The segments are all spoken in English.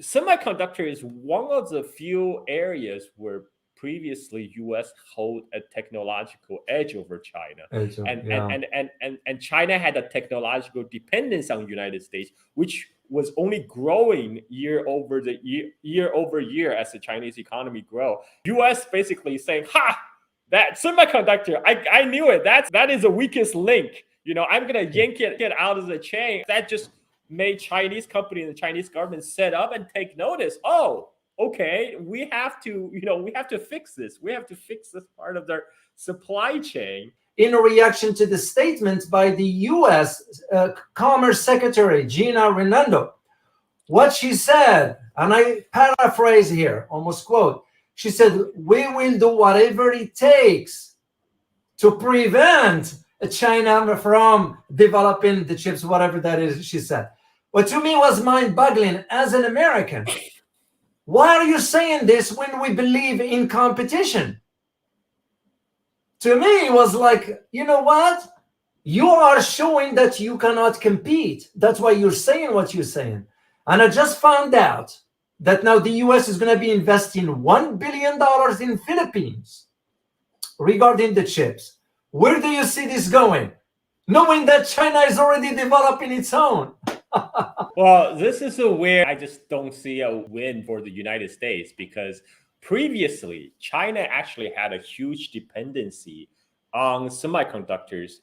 semiconductor is one of the few areas where previously US hold a technological edge over China. Yeah. And China had a technological dependence on the United States, which was only growing year over year as the Chinese economy grow. US basically saying, ha, that semiconductor, I knew it. That is the weakest link. I'm gonna yank it out of the chain. That just made Chinese company and the Chinese government set up and take notice. Oh, okay, we have to fix this. We have to fix this part of their supply chain. In reaction to the statement by the U.S. Commerce Secretary Gina Raimondo, what she said, and I paraphrase here, almost quote, she said, "We will do whatever it takes to prevent China from developing the chips," whatever that is, she said. What to me was mind-boggling as an American. Why are you saying this when we believe in competition? To me, it was like, you know what? You are showing that you cannot compete. That's why you're saying what you're saying. And I just found out that now the US is going to be investing $1 billion in Philippines regarding the chips. Where do you see this going? Knowing that China is already developing its own. Well, this is where I just don't see a win for the United States, because previously China actually had a huge dependency on semiconductors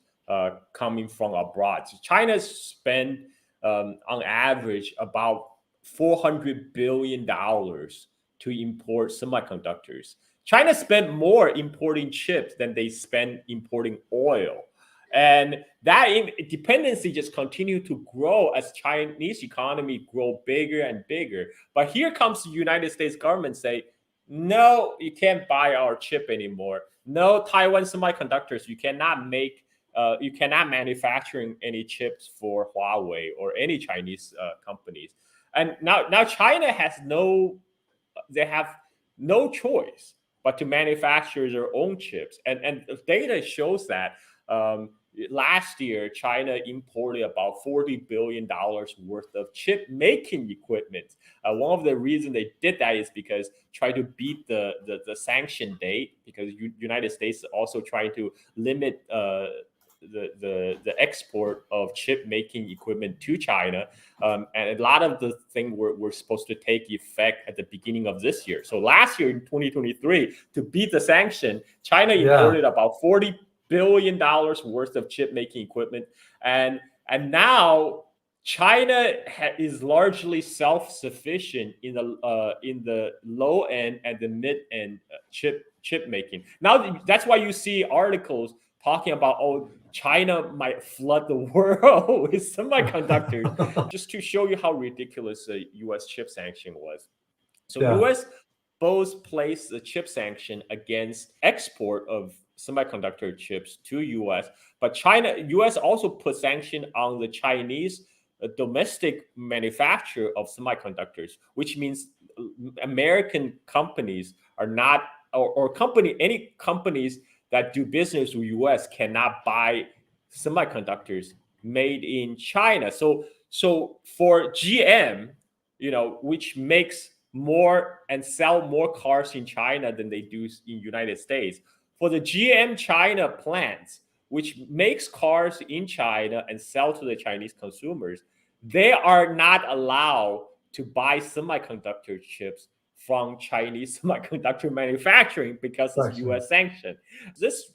coming from abroad. So China spent on average about $400 billion to import semiconductors. China spent more importing chips than they spent importing oil. And that dependency just continued to grow as Chinese economy grow bigger and bigger. But here comes the United States government say, no, you can't buy our chip anymore. No, Taiwan semiconductors, you cannot manufacturing any chips for Huawei or any Chinese companies. And now China they have no choice but to manufacture their own chips. And the data shows that last year, China imported about $40 billion worth of chip making equipment. One of the reasons they did that is because try to beat the sanction date, because United States is also trying to limit the export of chip making equipment to China. And a lot of the things were supposed to take effect at the beginning of this year. So last year in 2023, to beat the sanction, China imported about $40 billion worth of chip making equipment. And now China is largely self-sufficient in the low end and the mid end chip making. Now that's why you see articles talking about, oh, China might flood the world with semiconductors, just to show you how ridiculous the U.S. chip sanction was. So U.S. both placed the chip sanction against export of semiconductor chips to U.S., but U.S. also put sanction on the Chinese domestic manufacture of semiconductors, which means American companies are not, any companies that do business with U.S. cannot buy semiconductors made in China. So for GM, which makes more and sell more cars in China than they do in United States, for the GM China plants, which makes cars in China and sell to the Chinese consumers, they are not allowed to buy semiconductor chips from Chinese semiconductor manufacturing because of U.S. sanction. This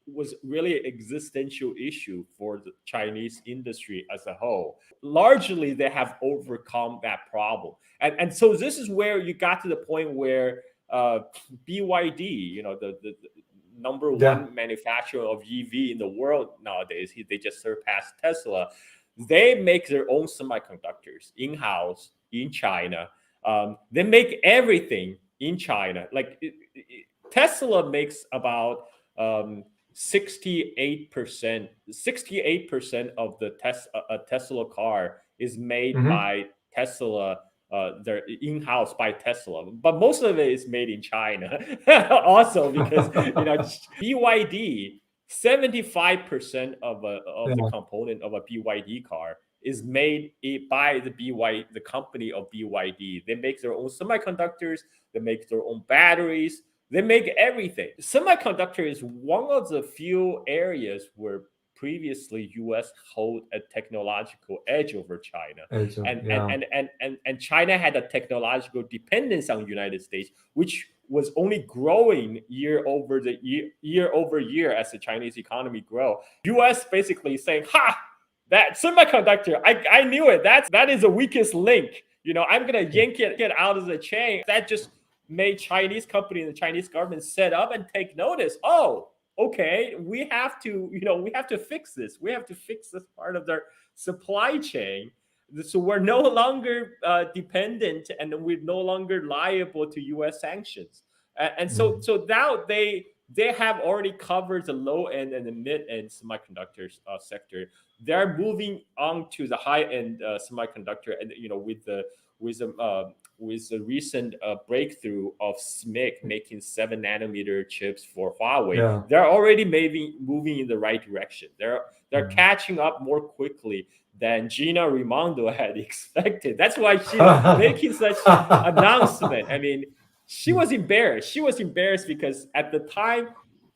was really an existential issue for the Chinese industry as a whole. Largely, they have overcome that problem. And so this is where you got to the point where BYD, the number one manufacturer of EV in the world nowadays, they just surpassed Tesla. They make their own semiconductors in-house in China. They make everything in China. Like Tesla makes about 68% of the Tesla car is made by Tesla. They're in-house by Tesla, but most of it is made in China. Also, because BYD, 75% of the component of a BYD car is made by the company of BYD. They make their own semiconductors, they make their own batteries, they make everything. Semiconductor is one of the few areas where previously US hold a technological edge over China. And China had a technological dependence on the United States, which was only growing year over year as the Chinese economy grow. US basically saying, ha, that semiconductor, I knew it. That is the weakest link. I'm gonna yank it get out of the chain. That just made Chinese company and the Chinese government set up and take notice. Oh, okay, we have to fix this. We have to fix this part of their supply chain. So we're no longer dependent, and we're no longer liable to U.S. sanctions. And so now they have already covered the low end and the mid end semiconductor sector. They're moving on to the high end semiconductor, and with the recent breakthrough of SMIC making 7-nanometer chips for Huawei, they're already maybe moving in the right direction. They're catching up more quickly than Gina Raimondo had expected. That's why she's making such announcement. I mean, she was embarrassed. She was embarrassed because at the time,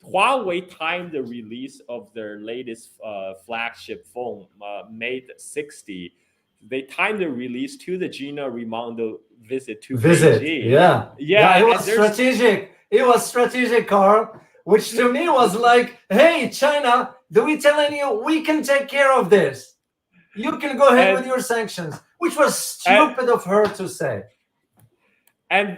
Huawei timed the release of their latest flagship phone, Mate 60. They timed the release to the Gina Raimondo visit to Beijing. Yeah. It was strategic. It was strategic, Carl. Which to me was like, hey, China, do we telling you we can take care of this? You can go ahead with your sanctions, which was stupid of her to say. And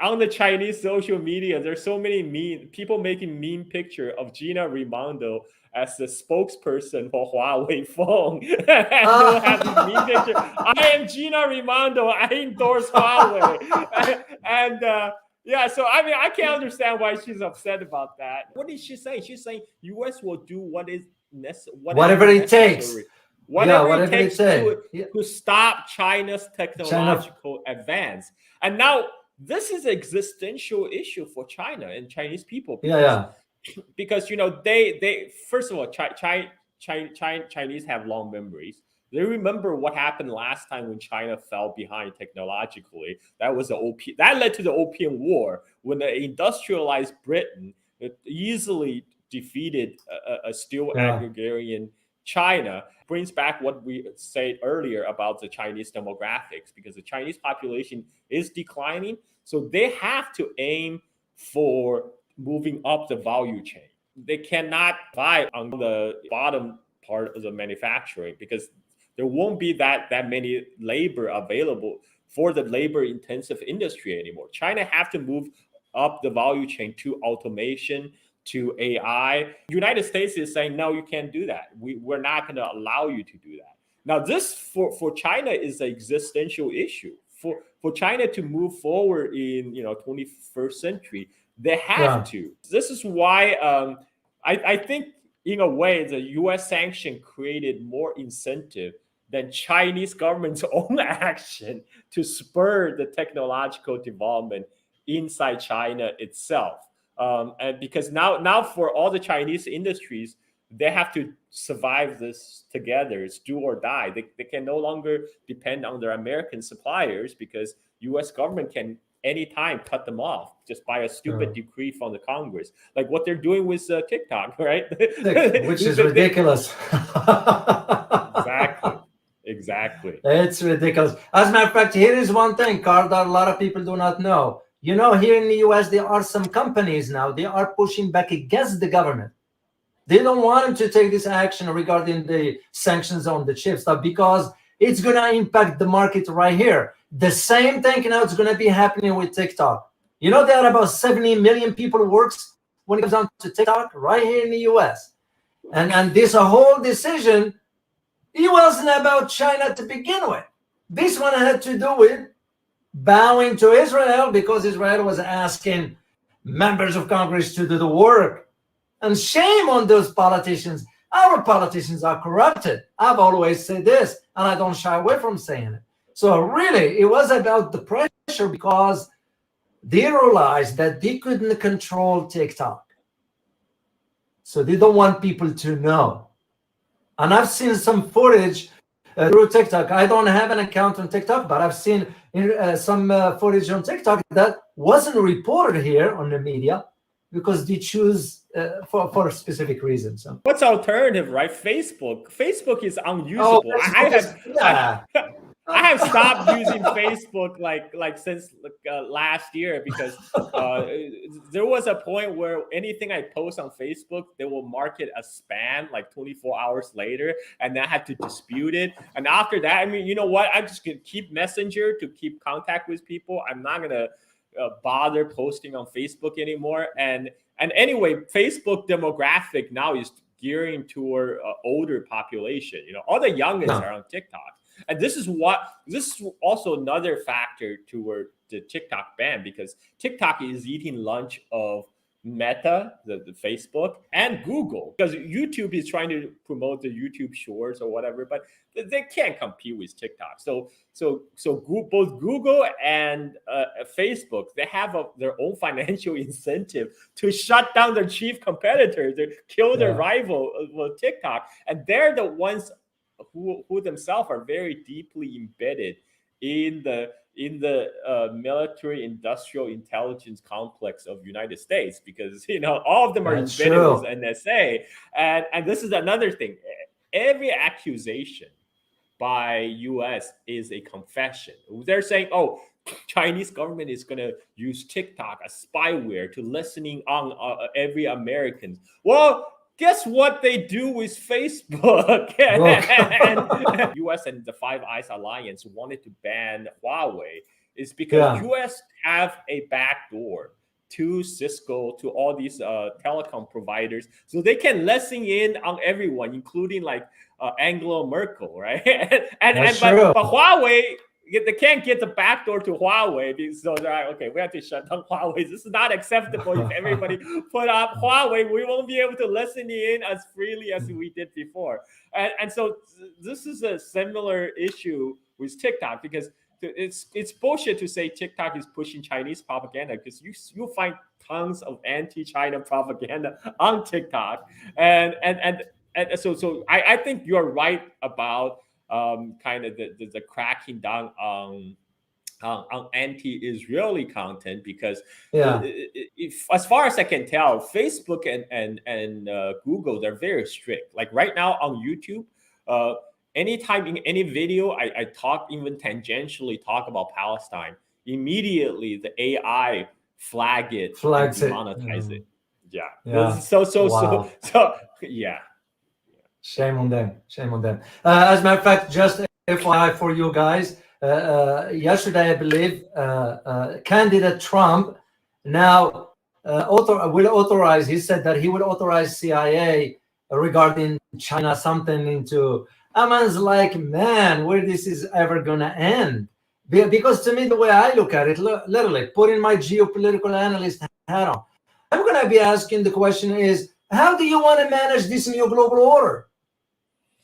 on the Chinese social media, there's so many people making meme picture of Gina Raimondo as the spokesperson for Huawei phone. They'll have this meme picture. I am Gina Raimondo. I endorse Huawei. So I mean, I can't understand why she's upset about that. What is she saying? She's saying U.S. will do whatever it takes. Whatever it takes to stop China's technological advance. And now this is an existential issue for China and Chinese people. Because they first of all, Chinese have long memories. They remember what happened last time when China fell behind technologically. That was that led to the Opium War, when the industrialized Britain easily defeated a still agrarian China. Brings back what we said earlier about the Chinese demographics, because the Chinese population is declining. So they have to aim for moving up the value chain. They cannot buy on the bottom part of the manufacturing, because there won't be that many labor available for the labor intensive industry anymore. China have to move up the value chain to automation, to AI. United States is saying, no, you can't do that. We're not going to allow you to do that. Now, this for China is an existential issue. For China to move forward in 21st century, they have to. This is why I think in a way the U.S. sanction created more incentive than Chinese government's own action to spur the technological development inside China itself. And because now for all the Chinese industries, they have to survive this together. It's do or die. They can no longer depend on their American suppliers, because U.S. government can anytime cut them off just by a stupid decree from the Congress, like what they're doing with TikTok, right? Which is ridiculous. Exactly. It's ridiculous. As a matter of fact, here is one thing, Carl, that a lot of people do not know. Here in the US, there are some companies now, they are pushing back against the government. They don't want them to take this action regarding the sanctions on the chip stuff, because it's going to impact the market right here. The same thing now is going to be happening with TikTok. There are about 70 million people who works when it comes down to TikTok right here in the US. And this whole decision, it wasn't about China to begin with. This one had to do with bowing to Israel, because Israel was asking members of Congress to do the work. And shame on those politicians. Our politicians are corrupted. I've always said this, and I don't shy away from saying it. So really, it was about the pressure, because they realized that they couldn't control TikTok. So they don't want people to know. And I've seen some footage through TikTok. I don't have an account on TikTok, but I've seen some footage on TikTok that wasn't reported here on the media because they choose for a specific reason. So what's alternative, right? Facebook is oh, unusable. yeah. I have stopped using Facebook like since last year because there was a point where anything I post on Facebook, they will mark it as spam like 24 hours later, and I had to dispute it. And after that, I mean, you know what? I'm just gonna keep Messenger to keep contact with people. I'm not gonna bother posting on Facebook anymore. And anyway, Facebook demographic now is gearing toward older population. You know, all the youngest are on TikTok. And this is also another factor toward the TikTok ban, because TikTok is eating lunch of Meta, the Facebook, and Google, because YouTube is trying to promote the YouTube Shorts or whatever, but they can't compete with TikTok. So both Google and Facebook, they have their own financial incentive to shut down their chief competitors, to kill their rival, TikTok, and they're the ones who themselves are very deeply embedded in the military industrial intelligence complex of United States, because all of them are embedded with NSA, and this is another thing. Every accusation by US is a confession. They're saying, oh, Chinese government is going to use TikTok as spyware to listening on every American. Well, guess what they do with Facebook? And US and the Five Eyes Alliance wanted to ban Huawei is because US have a backdoor to Cisco, to all these telecom providers, so they can listen in on everyone, including like Angela Merkel, right? But Huawei, they can't get the backdoor to Huawei, so they're like, okay, we have to shut down Huawei. This is not acceptable. If everybody put up Huawei, we won't be able to listen in as freely as we did before. And so this is a similar issue with TikTok, because it's bullshit to say TikTok is pushing Chinese propaganda, because you'll find tons of anti-China propaganda on TikTok. And so I think you're right about kind of the cracking down on anti-Israeli content, because as far as I can tell, Facebook and Google, they're very strict. Like right now on YouTube, anytime in any video I talk, even tangentially talk about Palestine, immediately the AI flags it, demonetize it. Yeah. So yeah. Shame on them. Shame on them. As a matter of fact, just FYI for you guys, yesterday, I believe, candidate Trump now will authorize, he said that he will authorize CIA regarding China something into, Aman's like, man, where this is ever going to end? Because to me, the way I look at it, literally, putting my geopolitical analyst hat on, I'm going to be asking the question is, how do you want to manage this new global order?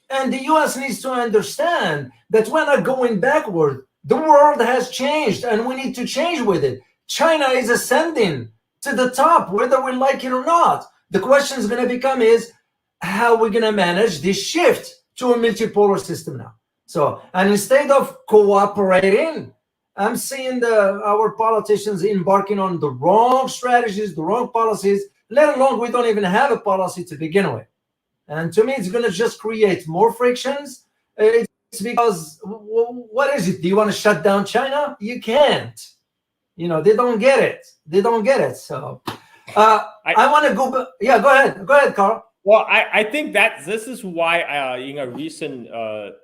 And the US needs to understand that we're not going backward. The world has changed and we need to change with it. China is ascending to the top, whether we like it or not. The question is going to become is, how are we going to manage this shift to a multipolar system now? So, and instead of cooperating, I'm seeing our politicians embarking on the wrong strategies, the wrong policies, let alone we don't even have a policy to begin with. And to me, it's going to just create more frictions. It's because, what is it? Do you want to shut down China? You can't. They don't get it. They don't get it. So I want to go. Yeah, go ahead. Go ahead, Carl. Well, I think that this is why in a recent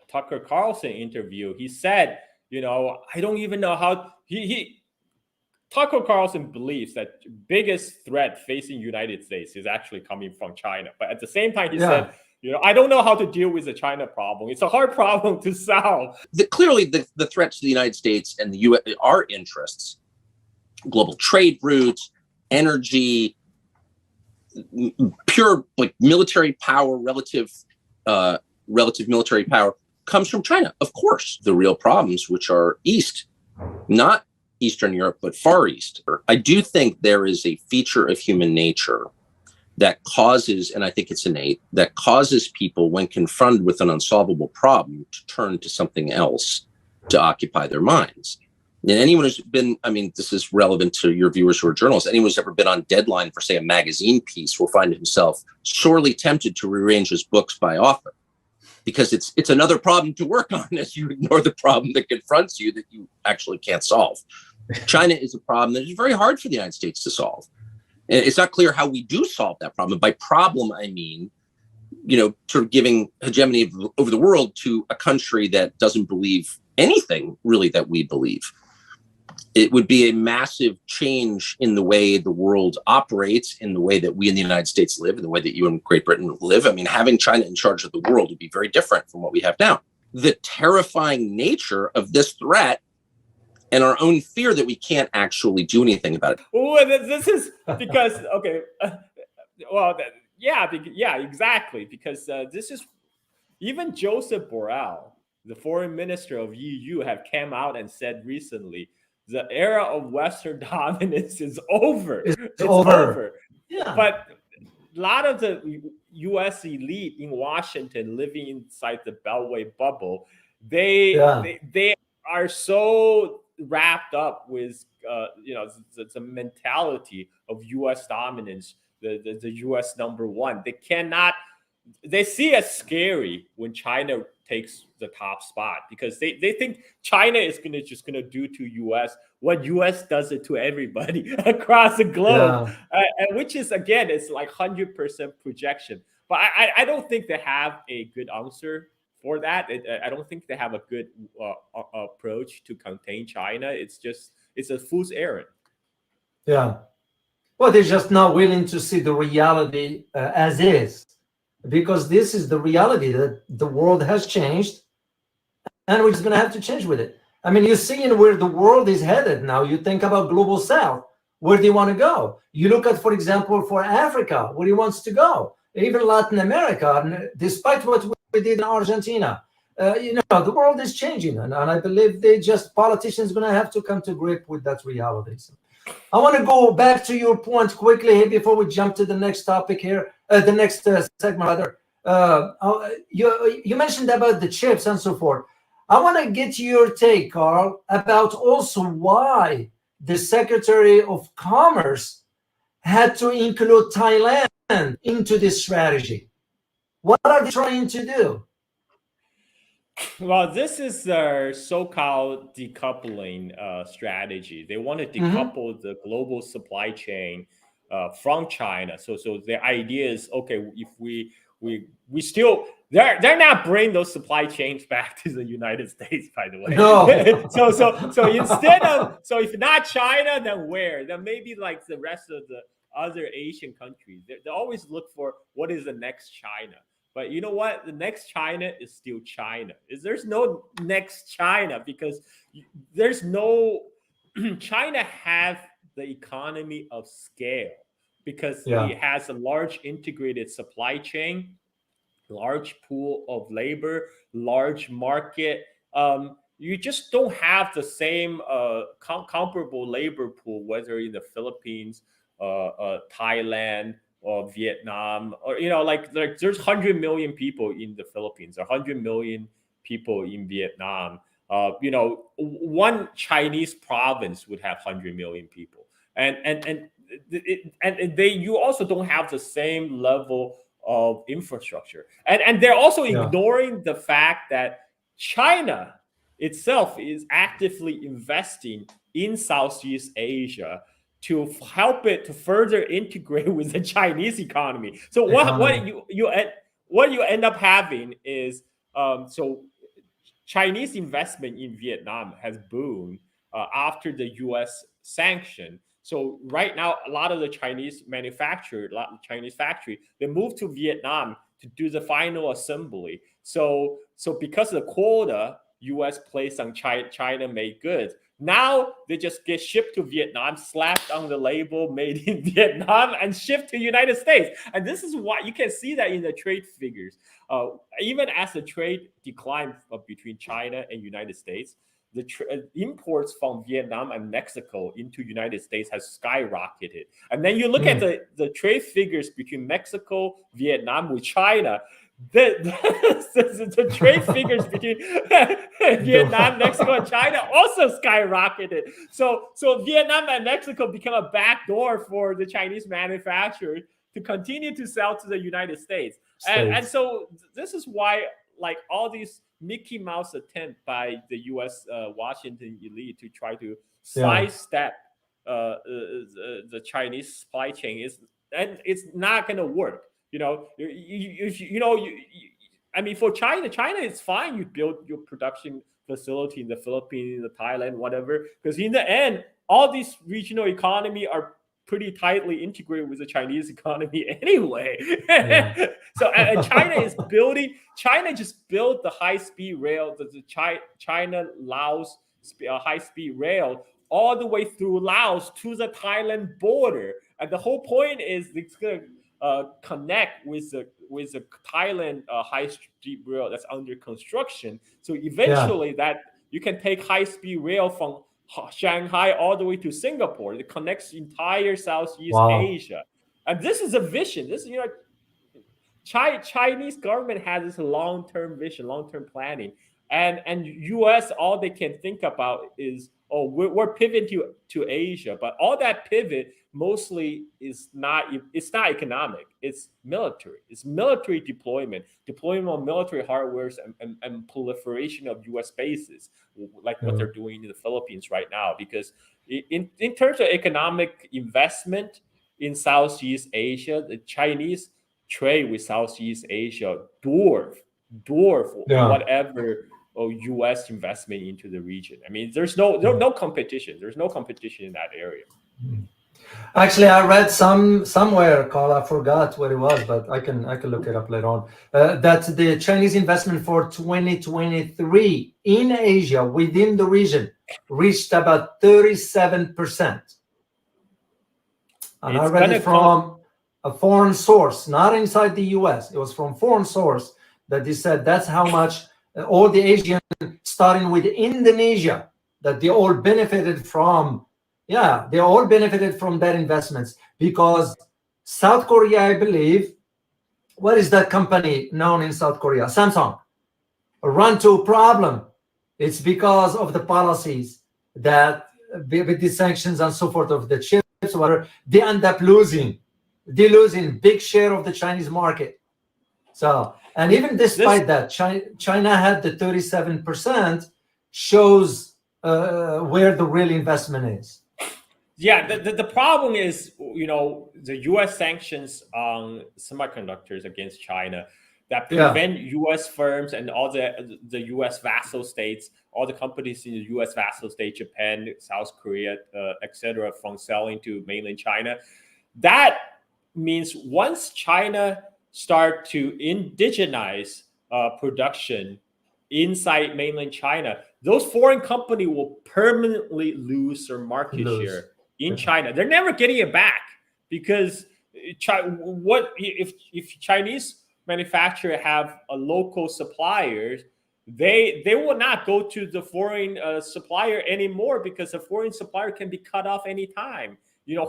Tucker Carlson interview, he said, I don't even know how Tucker Carlson believes that the biggest threat facing United States is actually coming from China. But at the same time, he said, I don't know how to deal with the China problem. It's a hard problem to solve. Clearly, the threat to the United States and the U.S., our interests, global trade routes, energy, pure like military power, relative military power, comes from China. Of course, the real problems, which are east, not Eastern Europe, but Far East. I do think there is a feature of human nature that causes, and I think it's innate, that causes people, when confronted with an unsolvable problem, to turn to something else to occupy their minds. And anyone who's been, I mean, this is relevant to your viewers who are journalists, anyone who's ever been on deadline for, say, a magazine piece will find himself sorely tempted to rearrange his books by author, because it's another problem to work on as you ignore the problem that confronts you that you actually can't solve. China is a problem that is very hard for the United States to solve. And it's not clear how we do solve that problem. By problem, I mean, sort of giving hegemony over the world to a country that doesn't believe anything really that we believe. It would be a massive change in the way the world operates, in the way that we in the United States live, in the way that you in Great Britain live. I mean, having China in charge of the world would be very different from what we have now. The terrifying nature of this threat and our own fear that we can't actually do anything about it. Well, this is because, okay, exactly. Because this is, even Joseph Borrell, the foreign minister of EU, have come out and said recently, the era of Western dominance is over. It's over. Yeah. But a lot of the U.S. elite in Washington, living inside the Beltway bubble, they are so wrapped up with the mentality of U.S. dominance, the U.S. number one. They see it as scary when China takes the top spot, because they think China is just gonna do to U.S. what U.S. does it to everybody across the globe, and which is, again, it's like 100% projection. But I don't think they have a good answer for that. I don't think they have a good approach to contain China. It's a fool's errand. Yeah. Well, they're just not willing to see the reality as is, because this is the reality that the world has changed, and we're just going to have to change with it. I mean, you're seeing where the world is headed now. You think about Global South. Where do you want to go? You look at, for example, for Africa, where he wants to go, even Latin America, and despite what we did in Argentina. The world is changing, and I believe politicians going to have to come to grip with that reality. So I want to go back to your point quickly here before we jump to the next topic here, the next segment rather. You mentioned about the chips and so forth. I want to get your take, Carl, about also why the Secretary of Commerce had to include Thailand into this strategy. What are they trying to do? Well, this is their so-called decoupling strategy. They want to decouple the global supply chain from China. So the idea is, okay, if we still, they're not bringing those supply chains back to the United States, by the way. No. so instead of, so if not China, then where? Then maybe like the rest of the other Asian countries. They always look for what is the next China. But you know what? The next China is still China. There's no next China, because there's no China has the economy of scale, because it has a large integrated supply chain, large pool of labor, large market. You just don't have the same comparable labor pool, whether in the Philippines, Thailand, or Vietnam, or like there's 100 million people in the Philippines, 100 million people in Vietnam. One Chinese province would have 100 million people, and you also don't have the same level of infrastructure, and they're also ignoring the fact that China itself is actively investing in Southeast Asia to help it to further integrate with the Chinese economy. So what you end up having is so Chinese investment in Vietnam has boomed after the U.S. sanction. So right now, a lot of the Chinese factory, they moved to Vietnam to do the final assembly. So because of the quota U.S. placed on China-made goods, now they just get shipped to Vietnam, slapped on the label "Made in Vietnam," and shipped to the United States. And this is why you can see that in the trade figures. Even as the trade declined between China and United States, the imports from Vietnam and Mexico into United States has skyrocketed. And then you look at the trade figures between Mexico, Vietnam with China. The trade figures between Vietnam, Mexico, and China also skyrocketed. So Vietnam and Mexico become a backdoor for the Chinese manufacturers to continue to sell to the United States. And so this is why, like, all these Mickey Mouse attempt by the U.S. Washington elite to try to sidestep the Chinese supply chain and it's not going to work. I mean, for China, it's fine. You build your production facility in the Philippines, in Thailand, whatever, because in the end, all these regional economy are pretty tightly integrated with the Chinese economy anyway. So China just built the high-speed rail, the China-Laos high-speed rail all the way through Laos to the Thailand border. And the whole point is it's going to connect with the Thailand high-speed rail that's under construction. So eventually that you can take high-speed rail from Shanghai all the way to Singapore. It connects entire Southeast Asia. And this is a vision. This is, Chinese government has this long-term vision, long-term planning. And US, all they can think about is, we're pivoting to Asia. But all that pivot mostly it's not economic. It's military. It's military deployment of military hardwares and proliferation of US bases, like what they're doing in the Philippines right now. Because in terms of economic investment in Southeast Asia, the Chinese trade with Southeast Asia dwarf whatever U.S. investment into the region. I mean, there's no competition. There's no competition in that area. Actually, I read somewhere, Carl, I forgot what it was, but I can look it up later on. That the Chinese investment for 2023 in Asia within the region reached about 37%. And I read it from a foreign source, not inside the US. It was from foreign source that they said that's how much all the Asian, starting with Indonesia, that they all benefited from. Yeah, they all benefited from that investments, because South Korea, I believe, what is that company known in South Korea? Samsung. Run into a problem. It's because of the policies that with the sanctions and so forth of the chips, whatever, they end up losing. They're losing big share of the Chinese market. So, and even despite that, China had the 37%, shows where the real investment is. Yeah, the problem is, the U.S. sanctions on semiconductors against China that prevent U.S. firms and all the U.S. vassal states, all the companies in the U.S. vassal state, Japan, South Korea, etc., from selling to mainland China. That means once China start to indigenize production inside mainland China, those foreign companies will permanently lose their market share in China. They're never getting it back, because what if Chinese manufacturer have a local suppliers, they will not go to the foreign supplier anymore, because the foreign supplier can be cut off anytime.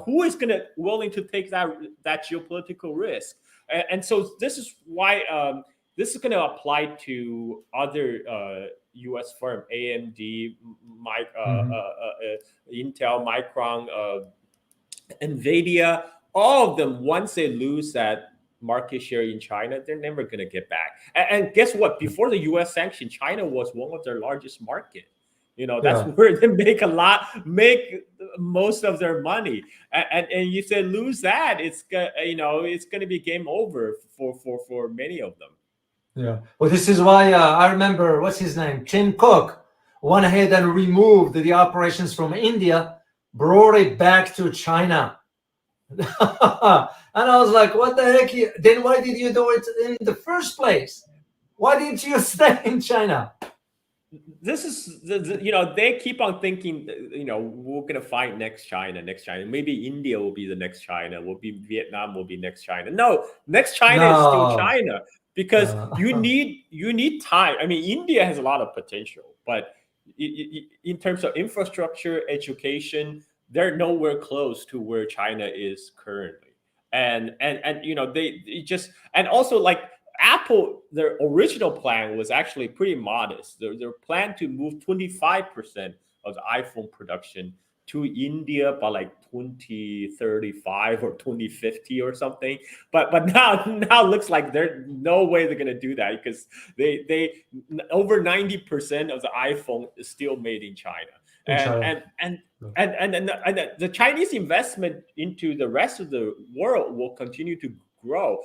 Who is willing to take that geopolitical risk? And so this is why this is going to apply to other U.S. firm, AMD, Intel, Micron, NVIDIA. All of them, once they lose that market share in China, they're never going to get back. And guess what? Before the U.S. sanction, China was one of their largest market. That's where they make most of their money. And if they lose that, it's going to be game over for many of them. Yeah. Well, this is why I remember, what's his name? Tim Cook went ahead and removed the operations from India, brought it back to China. And I was like, what the heck? Then why did you do it in the first place? Why didn't you stay in China? This is they keep on thinking, we're gonna find next China. Maybe India will be the next China. Vietnam will be next China. No, next China is still China, because you need time. I mean, India has a lot of potential, but in terms of infrastructure, education, they're nowhere close to where China is currently. And they just, and also like Apple, their original plan was actually pretty modest. Their plan to move 25% of the iPhone production to India by like 2035 or 2050 or something. But now it looks like there's no way they're gonna do that, because they over 90% of the iPhone is still made in China. And the Chinese investment into the rest of the world will continue to grow.